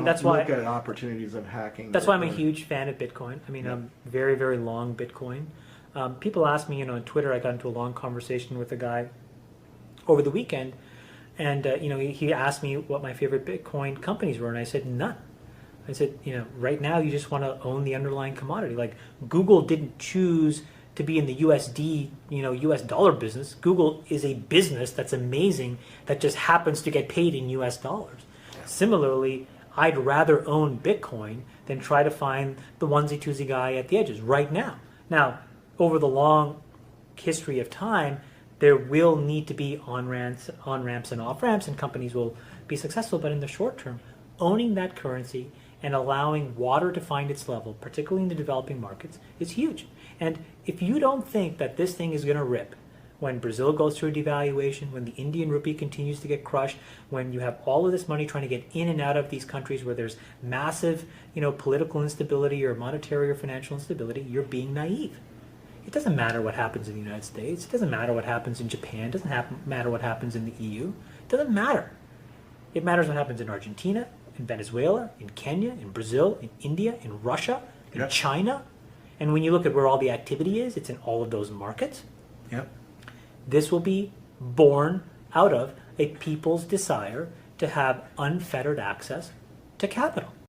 that's why look at opportunities of hacking. That's why I'm a huge fan of Bitcoin. I mean, Yeah. I'm very, very long Bitcoin. People ask me, on Twitter, I got into a long conversation with a guy over the weekend, and he asked me what my favorite Bitcoin companies were, and I said none. I said, right now you just want to own the underlying commodity. Like Google didn't choose to be in the USD, US dollar business. Google is a business that's amazing that just happens to get paid in US dollars. Yeah. Similarly, I'd rather own Bitcoin than try to find the onesie-twosie guy at the edges right now. Now, over the long history of time, there will need to be on-ramps and off-ramps, and companies will be successful. But in the short term, owning that currency and allowing water to find its level, particularly in the developing markets, is huge. And if you don't think that this thing is going to rip, when Brazil goes through a devaluation, when the Indian rupee continues to get crushed, when you have all of this money trying to get in and out of these countries where there's massive, political instability or monetary or financial instability, you're being naive. It doesn't matter what happens in the United States. It doesn't matter what happens in Japan. It doesn't matter what happens in the EU. It doesn't matter. It matters what happens in Argentina, in Venezuela, in Kenya, in Brazil, in India, in Russia, in Yep. China. And when you look at where all the activity is, it's in all of those markets. Yep. This will be born out of a people's desire to have unfettered access to capital.